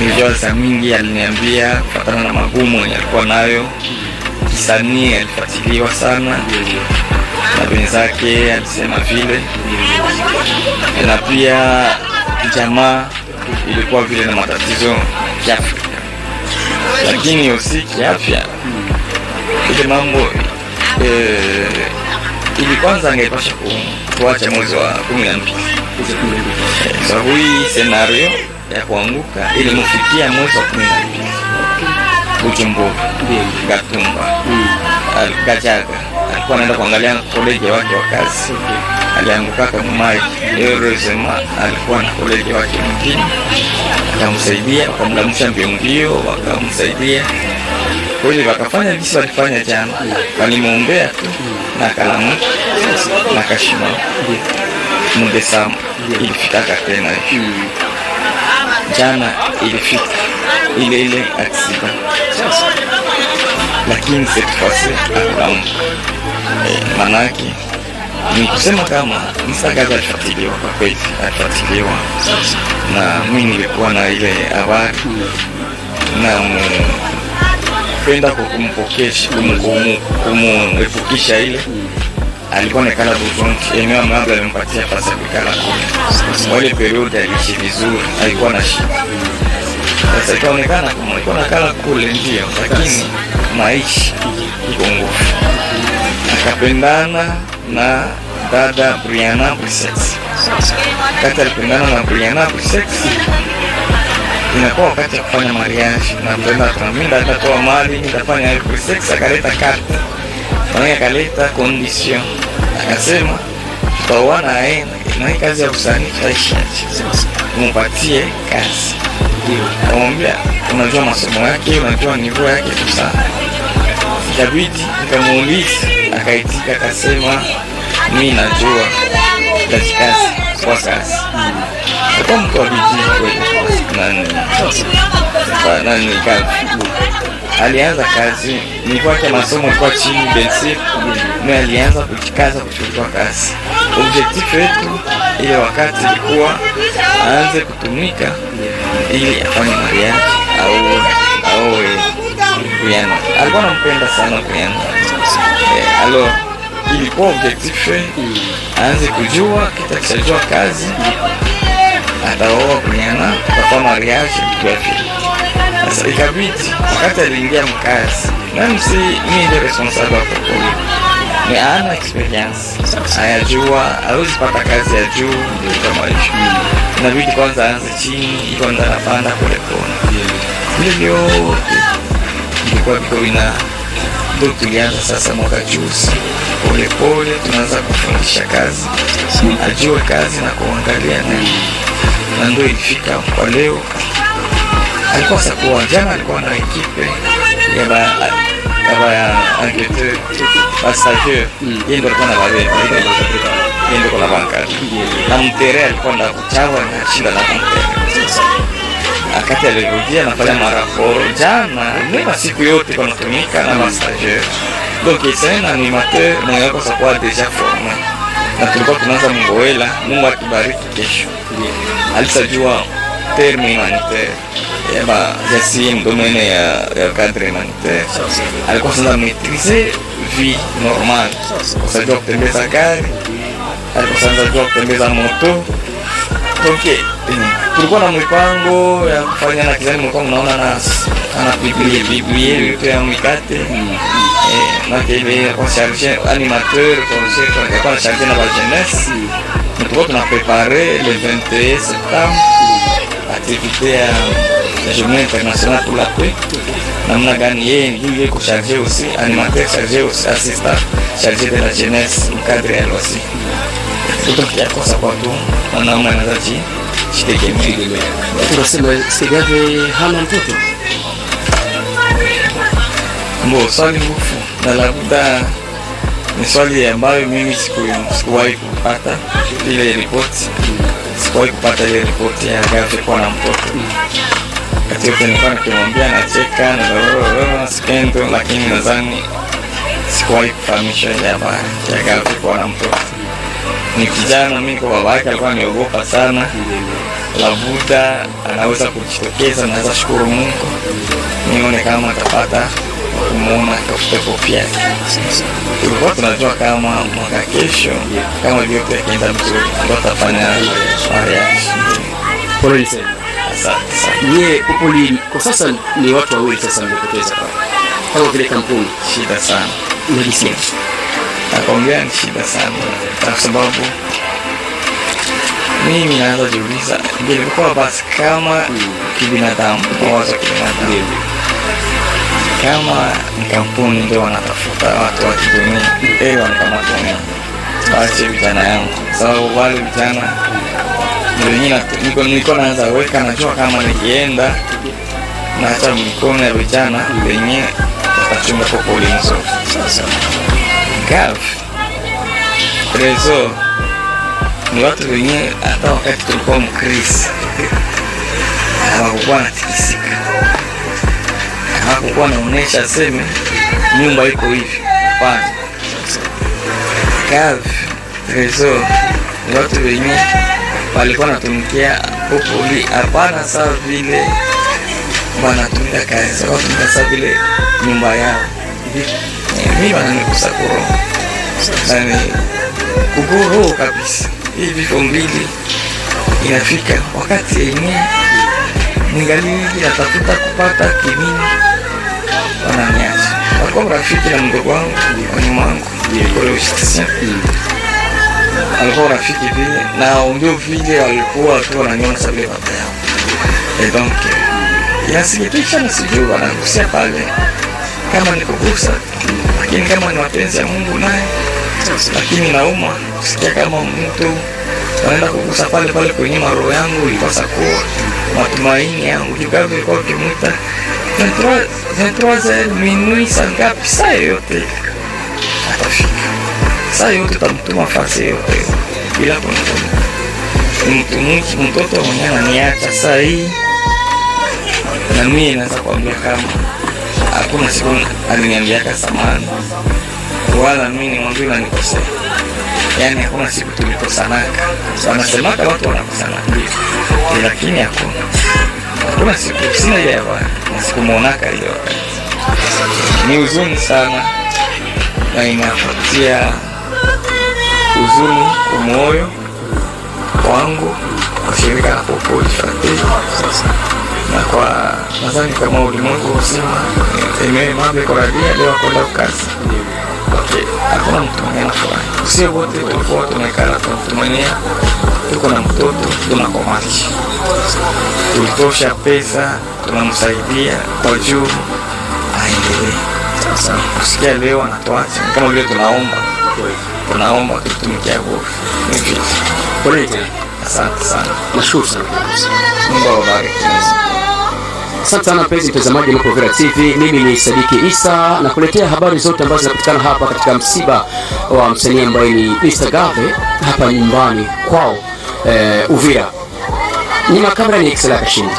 Nilijoza mingi aliniambia kufatana na magumu alikuwa nayo. Kisanii alifuatiliwa sana na wenzake, alisema vile, na pia jamaa ilikuwa vile na matatizo kiafya, lakini usi kiafya ile mambo ili kwanza angepasha kuacha mwezi wa 12 sababu hii scenario ya kuanguka ili mufikia mwezi wa 12 Bujumbura Gatumba Gajaga alikuwa anaenda kuangalia koleji wake wa kazi, alianguka kama maji. Heureusement alikuwa na koleji wake mwingine akamsaidia, wakamlamusha mbio, wakamsaidia kwa hiyo wakafanya jinsi walifanya jana, walimwombea tu na kalamu na kashima Desemba ilifika tena jana ilifika ile accident, lakini cette fois-ci akaamka. Manake ni kusema kama msagaza alifuatiliwa kwa kweli, alifuatiliwa na mimi nilikuwa na ile habari na kwenda kumpokesha kumepukisha ile alikuwa nekala Bujumbura, eneo mambo alimpatia pasi ya kukala kule. Wale periodi aliishi vizuri, alikuwa na shida. Sasa ikaonekana kama alikuwa nakala kule ndio, lakini maisha iko ngumu. Akapendana na dada Brianna Brissets. Kati alipendana na Brianna Brissets, inakuwa wakati ya kufanya mariage na mpenda tunaminda atatoa mali, nitafanya Brissets. Akaleta karte, mwenye akaleta condition, akasema tutaoana na hii kazi ya usanii taishaje, mupatie kazi. Akamwambia unajua masomo yake, unajua niveau yake tu sana. Ikabidi nikamuuliza, akaitika, akasema mimi najua kazi kwa kazi. Kwa mtu wa bidii kweli nani kazi. Alianza kazi, nilikuwa kwa masomo kwa chini bensi, na alianza kujikaza kuchukua kazi. Objectif yetu ile wakati ilikuwa aanze kutumika ili afanye mariage au Brianna. Alikuwa anampenda sana Brianna. Alors ilikuwa objectif aanze kujua kitakachojua kazi, ataoa Brianna, atafanya mariage kwa vile. Sasa ikabidi wakati aliingia mkazi, même si mimi ndio responsable wa programu, ni ana experience, ayajua hawezi pata kazi ya juu kama hiyo. Inabidi kwanza aanze chini, kwanza anapanda pole pole. Hivyo ilikuwa bikoina ndio tulianza sasa mwaka juzi. Pole pole tunaanza kufundisha kazi, ajue kazi na kuangalia na ndio ilifika kwa leo. Alikuwa sakuwa jana, alikuwa na ekipe ya enquêteur passager, yendo alikuwa na babe, yendo kwa la banka na mtere alikuwa na kuchawa na shinda na mtere. Akati alirudia nafanya maraporo jana, nema siku yote kwa natumika na passager. Donc c'est un animateur mwenye kwa sakuwa deja formé, na tulikuwa tunaanza Mungoela. Mungu akibariki kesho alisajua terme humanitaire jasi mdomene ya cadre humanitaire. Alikuwa sasa maîtriser vie normale, kusajua kutembeza gari, alikuwa sasa kutembeza moto. Donc tulikuwa na mipango ya kufanya na kizani, mlikuwa mnaona na ana biblia yote ya mikate na tele kwa charger animateur kwa charger na la jeunesse. Tulikuwa tuna préparer le 21 septembre activité ya journée internationale pour la paix. Namna gani yeye ndiye ko charger aussi animateur, charger aussi assistant, charger de la jeunesse cadre ya aussi. Tutokia kwa sababu namna nazaji shitegemea. Tunasema Segave hana mtoto. Mbo swali ngufu na labda ni swali ambayo mimi sikuwahi kupata ile ripoti. Sikuwahi kupata ile ripoti ya Gave kwa na mtoto. Katika nilikuwa nikimwambia nacheka na skendo, lakini nadhani sikuwahi kufahamisha ile habari ya Gave kwa na mtoto. Ni kijana, mimi kwa babake alikuwa aniogopa sana. labuda anaweza kujitokeza. Naweza shukuru Mungu nione kama atapata kumuona kafuta kopi yake. Tulikuwa tunajua kama mwaka kesho kama vyote yakienda vizuri ndio atafanya mariage. Pole sana. Asante sana. Ye Popoli kwa sasa ni watu wawili sasa mmepoteza pale. Kama vile kampuni Shida sana. unajisikia? Nakwambia ni shida sana, kwa sababu mimi naanza jiuliza ingekuwa basi kama kibinadamu, mawazo kibinadamu, kama ni kampuni ndio wanatafuta watu wa kidunia ili wanikamata mimi, waache vijana yangu, sababu wale vijana niko naanza weka, najua kama nikienda naacha mikono ya vijana wenye watachunga Popoli nzuri. Gav Rezo ni watu wenye hata wakati tulikuwa mkrisi hawakukuwa natikisika, hawakukuwa naonesha seme nyumba iko hivi. Hapana. Gav Rezo ni watu wenye walikuwa natumikia Popoli, hapana sawa vile wanatumia kazi, wanatumia sawa vile nyumba yao. Mimi wananigusa kuro nani kukuro kabisa. Hii vifo mbili inafika wakati yenye ningali natafuta kupata kimini, wananiacha. Walikuwa rafiki na mdogo wangu wa nyuma wangu kule Ushitisia, alikuwa rafiki vile na ndio vile walikuwa tu wananiona sababu ya baba yao. Donc inasikitisha na sijui wanagusia pale kama nikugusa, lakini kama ni mapenzi ya Mungu naye, lakini nauma kusikia kama mtu anaenda kugusa pale pale kwenye roho yangu. Ilikosa kuwa matumaini yangu jugavi ilikuwa ukimwita 23 minuit saa ngapi, saa yote atafika, saa yote tamtuma fasi yote bila kunituma. Mtoto mwenye ananiacha saa hii, na mimi naweza kuambia kama hakuna siku aliniambiaka samani wala mimi nimwambie na nikosea. Yani hakuna siku tulikosanaka. Wanasemaka watu wanakosanaka, lakini hakuna siku, sina ile ya bwana sikumuonaka ile wakati. Ni huzuni sana na inafuatia huzuni umoyo wangu kwa shirika la Popoli na kwa nadhani kama ulimwengu mzima mambo koradia leo kwenda kazi. Okay, hakuna mtu mwenye anafurahi. Sisi wote tulikuwa tumekala tunatumania, tuko na mtoto tunakomachi, tulitosha pesa tunamsaidia kwa juu aendelee. Sasa kusikia leo anatuacha kama vile tunaomba tutumikia Mungu. Pole. Asante sana. Nashukuru sana. Mungu awabariki. Asante sana mpenzi mtazamaji wa Provera TV. Mimi ni Sadiki Isa na kuletea habari zote ambazo zinapatikana hapa katika msiba wa msanii ambaye ni Mr. Gave hapa nyumbani kwao Uvira. Nyuma kamera ni Excella Kashindi.